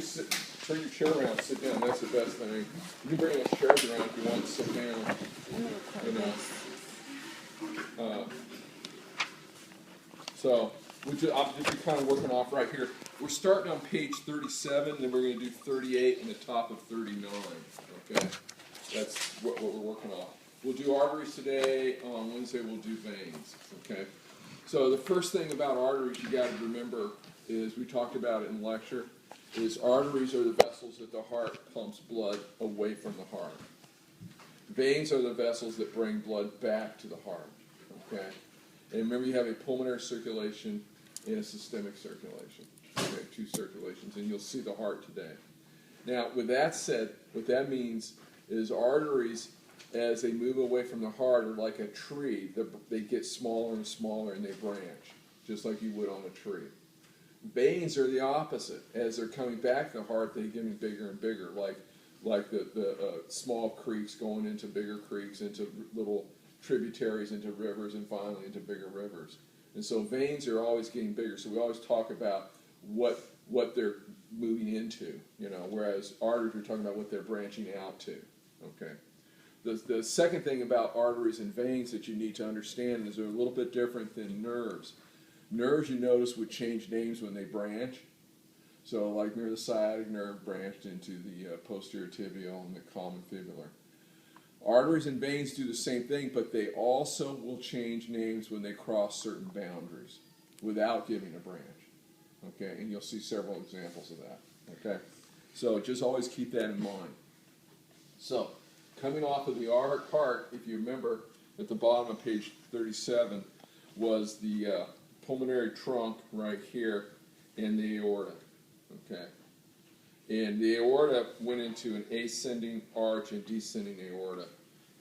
sit, turn your chair around, sit down. That's the best thing. You can bring those chairs around if you want to sit down. You know. So I'll just be kind of working off right here. We're starting on page 37, then we're going to do 38 and the top of 39. Okay, that's what we're working off. We'll do arteries today. On Wednesday, we'll do veins. Okay. So the first thing about arteries you got to remember is, we talked about it in lecture, is arteries are the vessels that the heart pumps blood away from the heart. Veins are the vessels that bring blood back to the heart. Okay. And remember, you have a pulmonary circulation and a systemic circulation. Okay, two circulations, and you'll see the heart today. Now, with that said, what that means is arteries, as they move away from the heart, are like a tree. They get smaller and smaller, and they branch, just like you would on a tree. Veins are the opposite. As they're coming back to the heart, they get getting bigger and bigger, like the small creeks going into bigger creeks, into little tributaries, into rivers, and finally into bigger rivers. And so veins are always getting bigger. So we always talk about what they're moving into, whereas arteries, we're talking about what they're branching out to. Okay. The second thing about arteries and veins that you need to understand is they're a little bit different than nerves. Nerves, you notice, would change names when they branch. So like the sciatic nerve branched into the posterior tibial and the common fibular. Arteries and veins do the same thing, but they also will change names when they cross certain boundaries without giving a branch. Okay, and you'll see several examples of that. Okay, so just always keep that in mind. So, coming off of the heart, if you remember, at the bottom of page 37 was the pulmonary trunk right here and the aorta. Okay, and the aorta went into an ascending arch and descending aorta,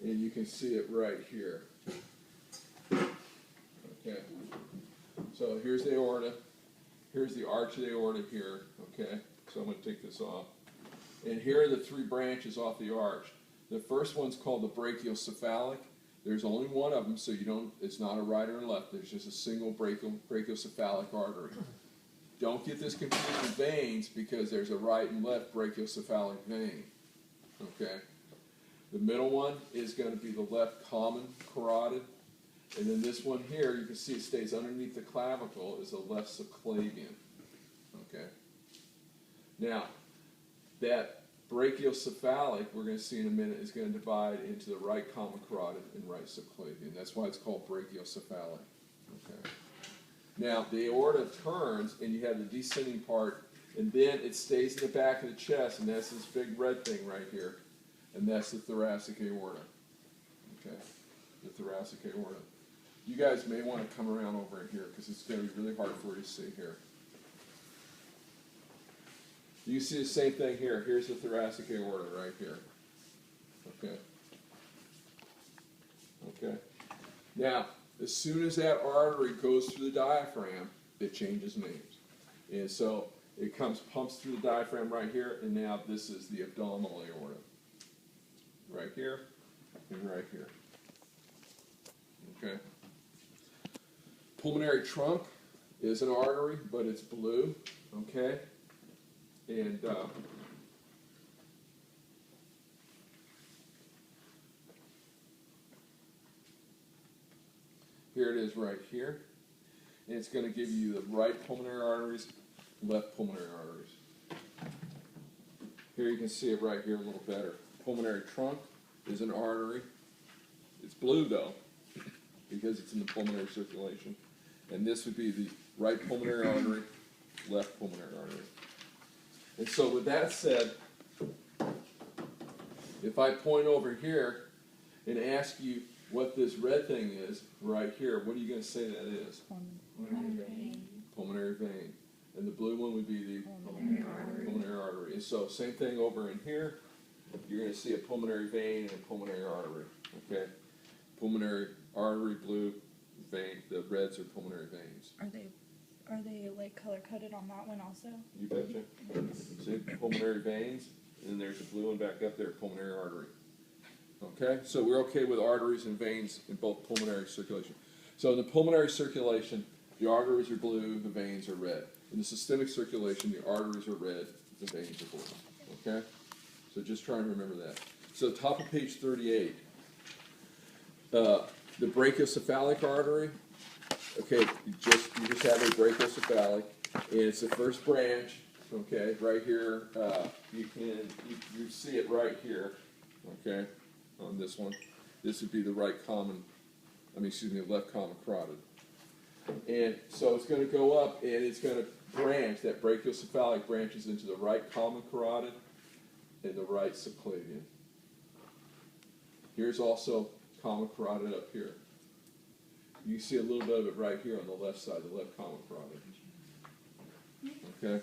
and you can see it right here. Okay, so here's the aorta. Here's the arch of the aorta here, okay? So I'm going to take this off. And here are the three branches off the arch. The first one's called the brachiocephalic. There's only one of them, so it's not a right or a left. There's just a single brachiocephalic artery. Don't get this confused with veins, because there's a right and left brachiocephalic vein, okay? The middle one is going to be the left common carotid. And then this one here, you can see it stays underneath the clavicle, is the left subclavian. Okay. Now, that brachiocephalic, we're going to see in a minute, is going to divide into the right common carotid and right subclavian. That's why it's called brachiocephalic. Okay. Now, the aorta turns, and you have the descending part, and then it stays in the back of the chest, and that's this big red thing right here, and that's the thoracic aorta. Okay. The thoracic aorta. You guys may want to come around over in here, because it's going to be really hard for you to see here. You see the same thing here. Here's the thoracic aorta right here. Okay. Okay. Now, as soon as that artery goes through the diaphragm, it changes names. And so it pumps through the diaphragm right here, and now this is the abdominal aorta. Right here and right here. Okay. Pulmonary trunk is an artery, but it's blue, okay? And here it is right here. And it's going to give you the right pulmonary arteries, left pulmonary arteries. Here you can see it right here a little better. Pulmonary trunk is an artery. It's blue though, because it's in the pulmonary circulation. And this would be the right pulmonary artery, left pulmonary artery. And so with that said, if I point over here and ask you what this red thing is right here, what are you going to say that is? Pulmonary vein. Pulmonary vein. And the blue one would be the pulmonary artery. And so same thing over in here. You're going to see a pulmonary vein and a pulmonary artery. Okay? Pulmonary artery, blue, vein. The reds are pulmonary veins. Are they like color coded on that one also? You betcha. See, pulmonary veins, and then there's a blue one back up there, pulmonary artery. Okay, so we're okay with arteries and veins in both pulmonary circulation. So in the pulmonary circulation, the arteries are blue, the veins are red. In the systemic circulation, the arteries are red, the veins are born. Okay? So just try and remember that. So top of page 38, the brachiocephalic artery. Okay, you just have a brachiocephalic, and it's the first branch. Okay, right here. You see it right here. Okay, on this one. This would be the left common carotid. And so it's going to go up, and it's going to branch. That brachiocephalic branches into the right common carotid and the right subclavian. Here's also common carotid up here. You see a little bit of it right here on the left side, the left common carotid. Okay?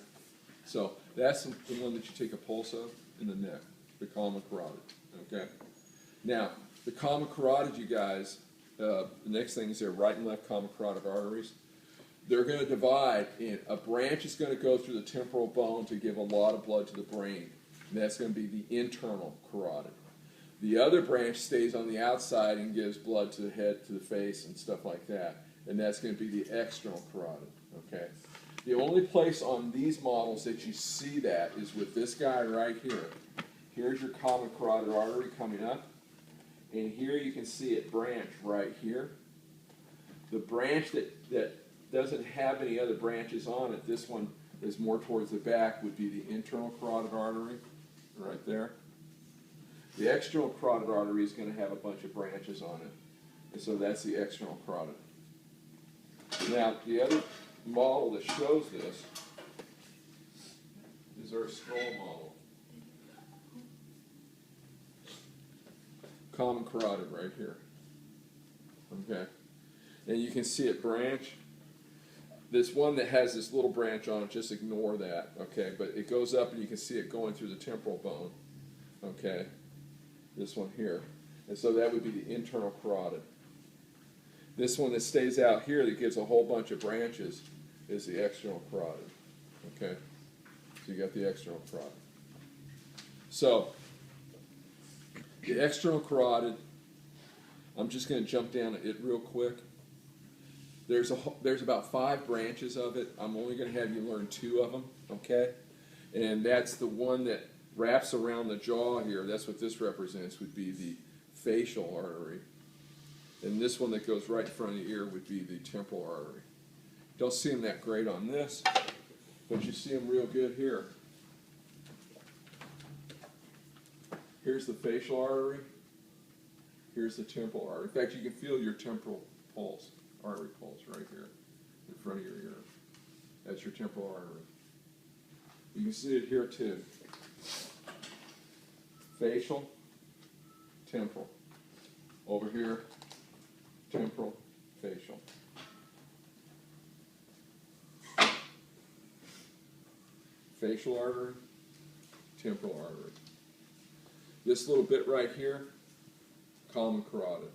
So that's the one that you take a pulse of in the neck, the common carotid. Okay? Now, the common carotid, you guys, the next thing is their right and left common carotid arteries. They're going to divide, and a branch is going to go through the temporal bone to give a lot of blood to the brain. And that's going to be the internal carotid. The other branch stays on the outside and gives blood to the head, to the face, and stuff like that. And that's going to be the external carotid. Okay? The only place on these models that you see that is with this guy right here. Here's your common carotid artery coming up. And here you can see it branch right here. The branch that doesn't have any other branches on it, this one is more towards the back, would be the internal carotid artery right there. The external carotid artery is going to have a bunch of branches on it. And so that's the external carotid. Now, the other model that shows this is our skull model. Common carotid right here. Okay? And you can see it branch. This one that has this little branch on it, just ignore that. Okay? But it goes up and you can see it going through the temporal bone. Okay? This one here. And so that would be the internal carotid. This one that stays out here that gives a whole bunch of branches is the external carotid. Okay? So you got the external carotid. So, the external carotid, I'm just going to jump down it real quick. There's about 5 branches of it. I'm only going to have you learn 2 of them, okay? And that's the one that wraps around the jaw here. That's what this represents, would be the facial artery. And this one that goes right in front of the ear would be the temporal artery. Don't see them that great on this, but you see them real good here. Here's the facial artery. Here's the temporal artery. In fact, you can feel your temporal pulse, artery pulse right here in front of your ear. That's your temporal artery. You can see it here too. Facial, temporal. Over here, temporal, facial. Facial artery, temporal artery. This little bit right here, common carotid.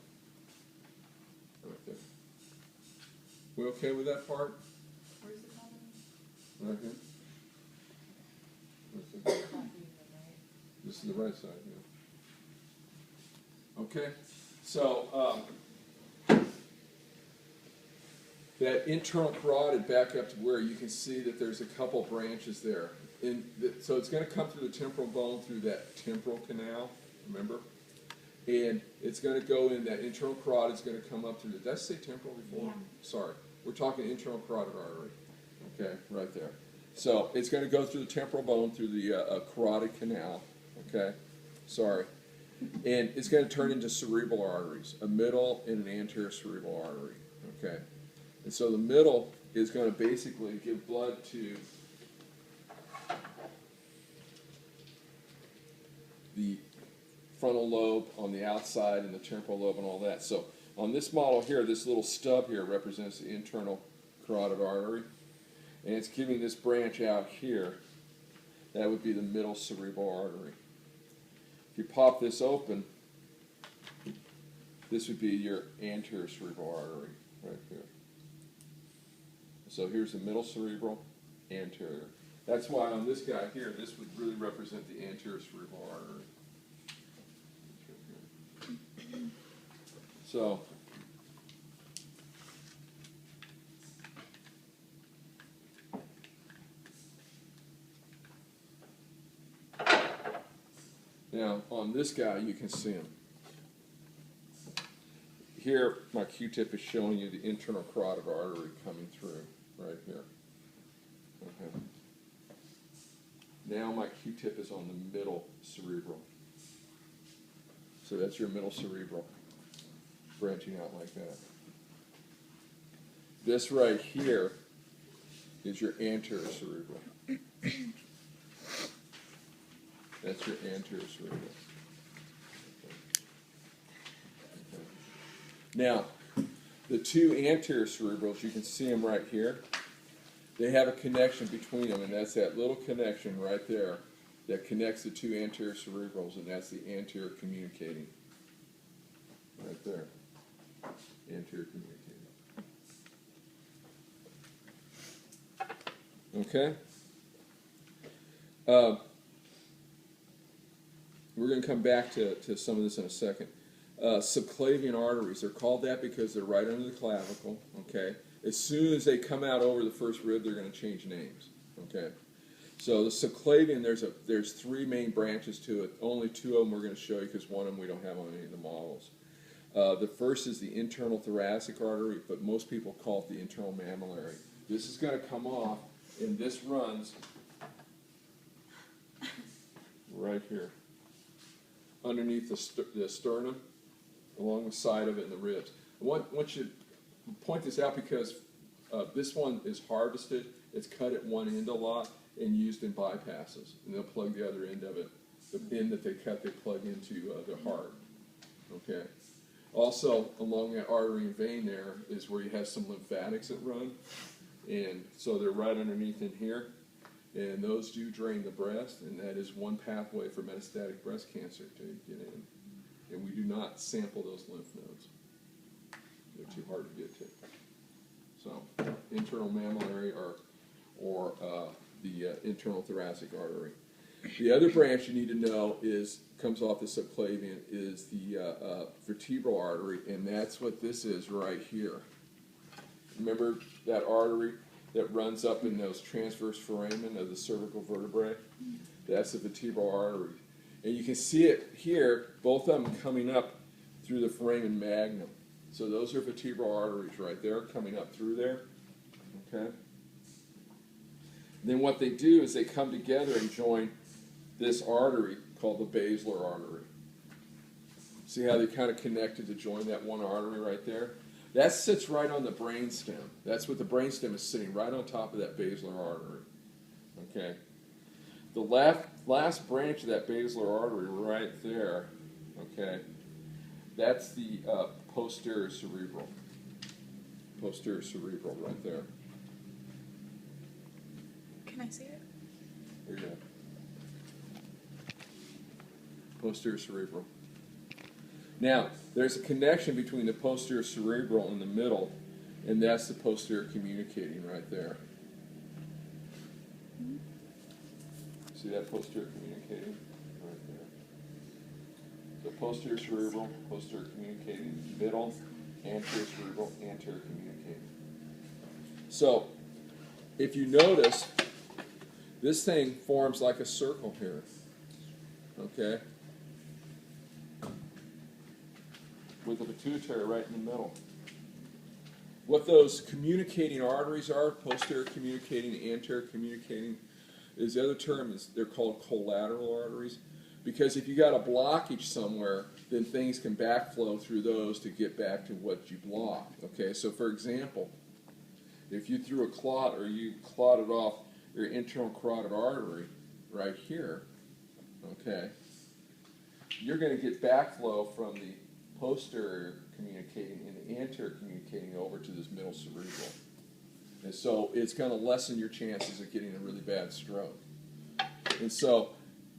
Right there. We okay with that part? Where's the common? Right here. This is the right side, yeah. Okay, so that internal carotid, back up to where you can see that there's a couple branches there. So it's going to come through the temporal bone through that temporal canal, remember? And it's going to go in, that internal carotid is going to come up through the, did I say temporal before? Yeah. Sorry. We're talking internal carotid artery. Okay, right there. So it's going to go through the temporal bone through the carotid canal. Okay, sorry. And it's going to turn into cerebral arteries, a middle and an anterior cerebral artery. Okay. And so the middle is going to basically give blood to the frontal lobe on the outside and the temporal lobe and all that. So on this model here, this little stub here represents the internal carotid artery. And it's giving this branch out here. That would be the middle cerebral artery. If you pop this open, this would be your anterior cerebral artery right here. So here's the middle cerebral, anterior. That's why on this guy here, this would really represent the anterior cerebral artery. So, Now, on this guy, you can see him. Here, my Q-tip is showing you the internal carotid artery coming through, right here. Okay. Now my Q-tip is on the middle cerebral. So that's your middle cerebral, branching out like that. This right here is your anterior cerebral. That's your anterior cerebral. Okay. Now, the two anterior cerebrals, you can see them right here. They have a connection between them, and that's that little connection right there that connects the two anterior cerebrals, and that's the anterior communicating. Right there. Anterior communicating. Okay? We're going to come back to some of this in a second. Subclavian arteries, they're called that because they're right under the clavicle, okay? As soon as they come out over the first rib, they're going to change names, okay? So the subclavian, there's three main branches to it. Only two of them we're going to show you because one of them we don't have on any of the models. The first is the internal thoracic artery, but most people call it the internal mammillary. This is going to come off, and this runs right here, underneath the sternum, along the side of it and the ribs. I want you to point this out because this one is harvested. It's cut at one end a lot and used in bypasses, and they'll plug the other end of it. The end that they cut, they plug into the heart. Okay. Also, along that artery and vein there is where you have some lymphatics that run, and so they're right underneath in here, and those do drain the breast, and that is one pathway for metastatic breast cancer to get in. And we do not sample those lymph nodes. They're too hard to get to. So, internal mammillary or the internal thoracic artery. The other branch you need to know comes off the subclavian is the vertebral artery, and that's what this is right here. Remember that artery that runs up in those transverse foramen of the cervical vertebrae? That's the vertebral artery. And you can see it here, both of them coming up through the foramen magnum. So those are vertebral arteries right there, coming up through there. Okay? Then what they do is they come together and join this artery called the basilar artery. See how they kind of connected to join that one artery right there? That sits right on the brainstem. That's what the brainstem is sitting right on top of that basilar artery. Okay? The last branch of that basilar artery right there, okay, that's the posterior cerebral. Posterior cerebral right there. Can I see it? There you go. Posterior cerebral. Now, there's a connection between the posterior cerebral in the middle, and that's the posterior communicating right there. See that posterior communicating right there? So posterior cerebral, posterior communicating, middle, anterior cerebral, anterior communicating. So, if you notice, this thing forms like a circle here. Okay? With the pituitary right in the middle. What those communicating arteries are, posterior communicating, anterior communicating, is the other term is they're called collateral arteries. Because if you got a blockage somewhere, then things can backflow through those to get back to what you blocked. Okay, so for example, if you threw a clot or you clotted off your internal carotid artery right here, okay, you're going to get backflow from the posterior communicating and the anterior communicating over to this middle cerebral. And so it's going to lessen your chances of getting a really bad stroke. And so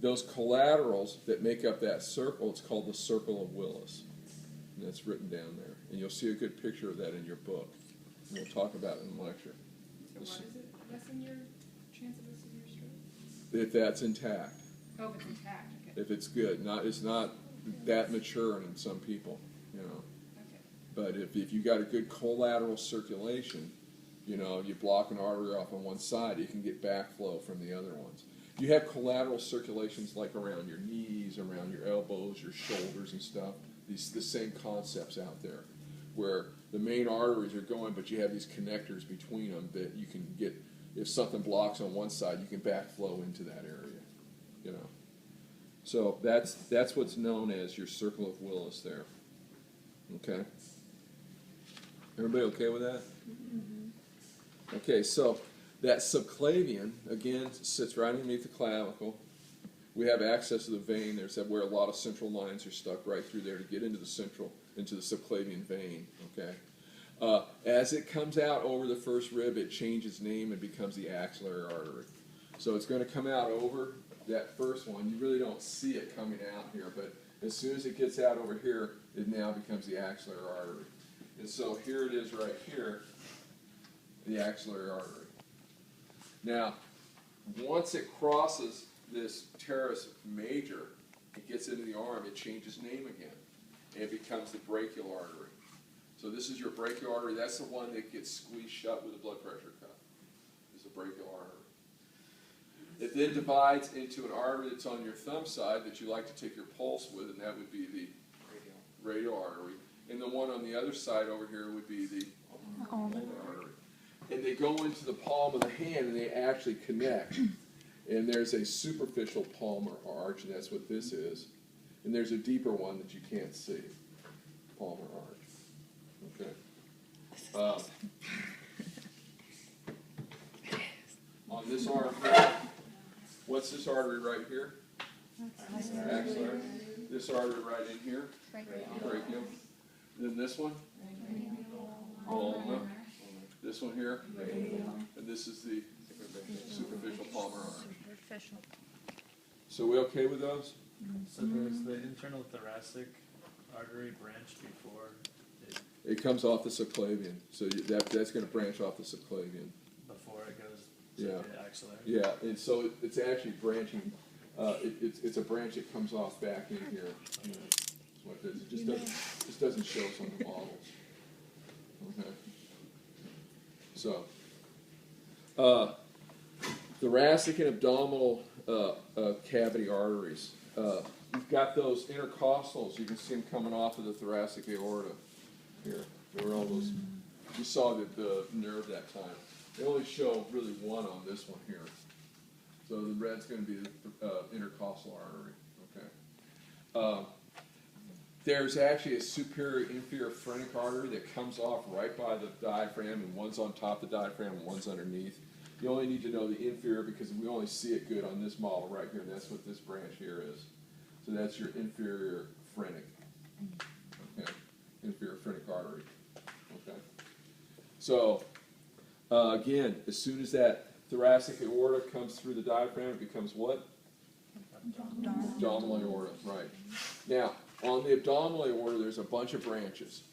those collaterals that make up that circle, it's called the circle of Willis. And that's written down there. And you'll see a good picture of that in your book. And we'll talk about it in the lecture. So why does it lessen your chance of a severe stroke? If that's intact. Oh, if it's intact, okay. If it's good. It's not that mature in some people, you know. Okay. But if you got a good collateral circulation, you know, you block an artery off on one side, you can get backflow from the other ones. You have collateral circulations like around your knees, around your elbows, your shoulders and stuff. The same concepts out there, where the main arteries are going, but you have these connectors between them that you can get, if something blocks on one side, you can backflow into that area, you know. So that's what's known as your circle of Willis there. Okay? Everybody okay with that? Mm-hmm. Okay, so that subclavian, again, sits right underneath the clavicle. We have access to the vein. There's where a lot of central lines are stuck right through there to get into the subclavian vein. Okay, as it comes out over the first rib, it changes name and becomes the axillary artery. So it's going to come out over that first one. You really don't see it coming out here, but as soon as it gets out over here, it now becomes the axillary artery. And so here it is right here, the axillary artery. Now, once it crosses this teres major, it gets into the arm, it changes name again, and it becomes the brachial artery. So this is your brachial artery. That's the one that gets squeezed shut with a blood pressure cuff. It's a brachial artery. It then divides into an artery that's on your thumb side that you like to take your pulse with, and that would be the radial artery. And the one on the other side over here would be the ulnar artery. And they go into the palm of the hand, and they actually connect. And there's a superficial palmar arch, and that's what this is. And there's a deeper one that you can't see, palmar arch. Okay. On this arm here, what's this artery right here? Axillary. This artery right in here? Brachial. Then this one? Ulna. This one here? And this is the superficial palmar arch. So we okay with those? So there's the internal thoracic artery branch before It comes off the subclavian, so that's going to branch off the subclavian. before it goes to Yeah. the axillary. Yeah, and so it's actually branching. It's a branch that comes off back in here. That's what it is. It just doesn't show us on the models. Okay. So, thoracic and abdominal cavity arteries. You've got those intercostals. You can see them coming off of the thoracic aorta here. There were all those. You saw the nerve that time. They only show really one on this one here. So the red's going to be the intercostal artery. Okay. There's actually a superior inferior phrenic artery that comes off right by the diaphragm, and one's on top of the diaphragm and one's underneath. You only need to know the inferior because we only see it good on this model right here, and that's what this branch here is. So that's your inferior phrenic. Okay. Inferior phrenic artery. Okay. So, again, as soon as that thoracic aorta comes through the diaphragm, it becomes what? Abdominal aorta, right. Now, on the abdominal aorta, there's a bunch of branches.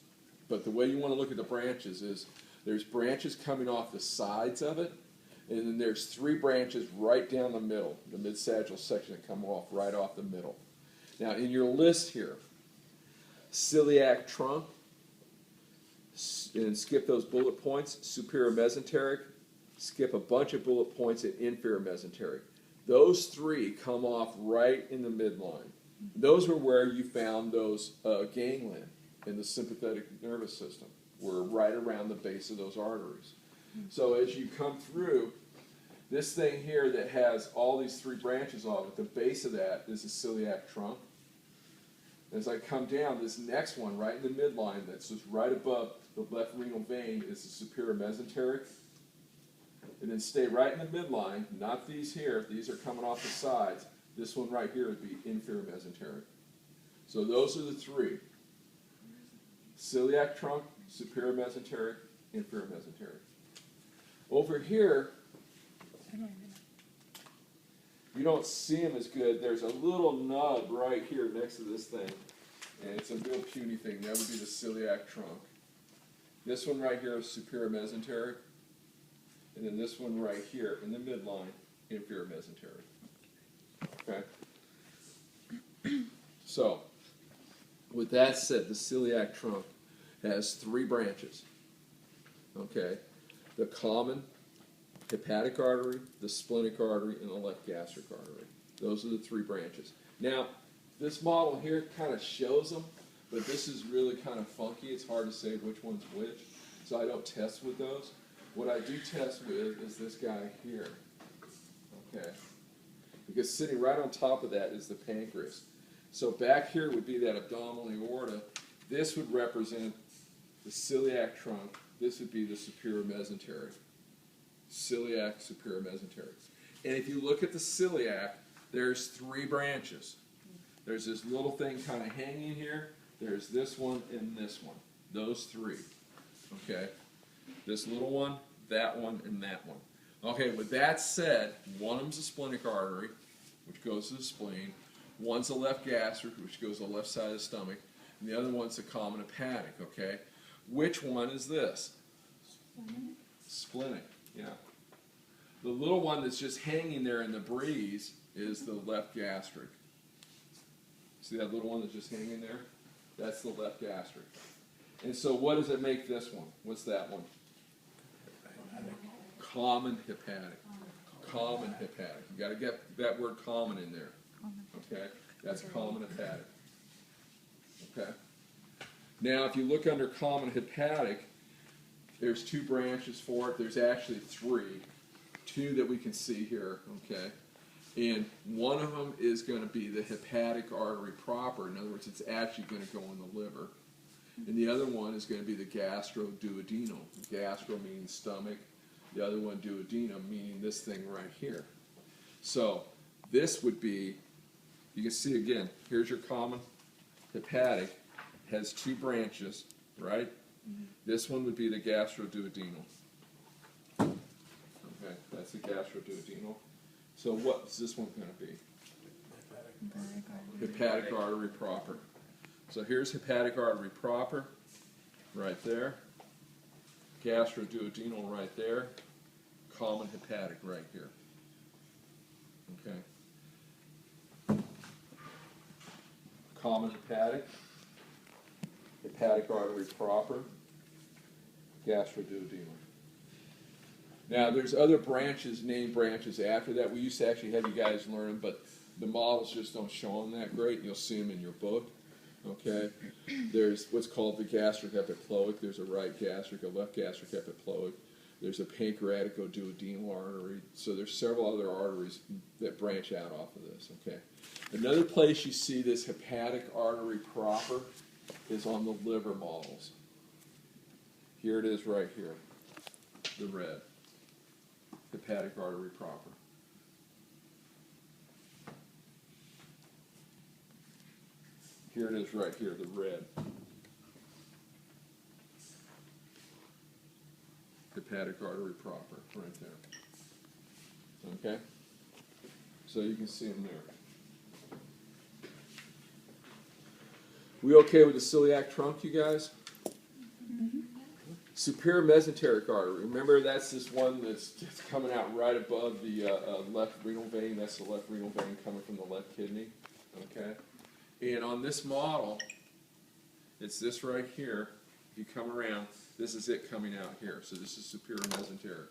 But the way you want to look at the branches is there's branches coming off the sides of it, and then there's three branches right down the middle, the mid-sagittal section that come off right off the middle. Now, in your list here, celiac trunk, and skip those bullet points, superior mesenteric, skip a bunch of bullet points at inferior mesenteric. Those three come off right in the midline. Those were where you found those ganglion in the sympathetic nervous system, were right around the base of those arteries. So as you come through, this thing here that has all these three branches on it, the base of that is the celiac trunk. As I come down, this next one right in the midline that's just right above the left renal vein is the superior mesenteric. And then stay right in the midline, not these here, these are coming off the sides. This one right here would be inferior mesenteric. So those are the three. Celiac trunk, superior mesenteric, inferior mesenteric. Over here, you don't see them as good. There's a little nub right here next to this thing, and it's a real puny thing. That would be the celiac trunk. This one right here is superior mesenteric, and then this one right here in the midline, inferior mesenteric. Okay? So, with that said, the celiac trunk has three branches. Okay? The common hepatic artery, the splenic artery, and the left gastric artery. Those are the three branches. Now, this model here kind of shows them, but this is really kind of funky. It's hard to say which one's which, so I don't test with those. What I do test with is this guy here, okay? Because sitting right on top of that is the pancreas. So back here would be that abdominal aorta. This would represent the celiac trunk. This would be the superior mesentery. Celiac, superior mesentery. And if you look at the celiac, there's three branches. There's this little thing kind of hanging here. There's this one and this one. Those three. Okay? This little one, that one, and that one. Okay, with that said, one of them's a splenic artery, which goes to the spleen. One's a left gastric, which goes to the left side of the stomach. And the other one's a common hepatic, okay? Which one is this? Splenic, yeah. The little one that's just hanging there in the breeze is the left gastric. See that little one that's just hanging there? That's the left gastric. And so what does it make this one? What's that one? Common hepatic. Common hepatic. You got to get that word common in there. Okay? That's common hepatic. Okay? Now, if you look under common hepatic, there's two branches for it. There's actually three. Two that we can see here. Okay? And one of them is going to be the hepatic artery proper. In other words, it's actually going to go in the liver. And the other one is going to be the gastroduodenal. Gastro means stomach. The other one, duodenum, meaning this thing right here. So this would be, you can see again, here's your common hepatic. Has two branches, right? This one would be the gastroduodenal. Okay, that's the gastroduodenal. So what's this one going to be? Hepatic artery proper. So here's hepatic artery proper, right there. Gastroduodenal right there. Common hepatic right here. Okay. Common hepatic. Hepatic artery proper. Gastroduodenal. Now, there's other branches, named branches after that. We used to actually have you guys learn them, but the models just don't show them that great. You'll see them in your book. Okay? There's what's called the gastric epiploic. There's a right gastric, a left gastric epiploic. There's a pancreatico-duodenal artery. So there's several other arteries that branch out off of this. Okay? Another place you see this hepatic artery proper is on the liver models. Here it is right here. The red. Hepatic artery proper. Here it is right here, the red. Hepatic artery proper, right there. Okay? So you can see them there. We okay with the celiac trunk, you guys? Superior mesenteric artery. Remember, that's this one that's just coming out right above the left renal vein. That's the left renal vein coming from the left kidney. Okay? And on this model, it's this right here. If you come around, this is it coming out here. So this is superior mesenteric.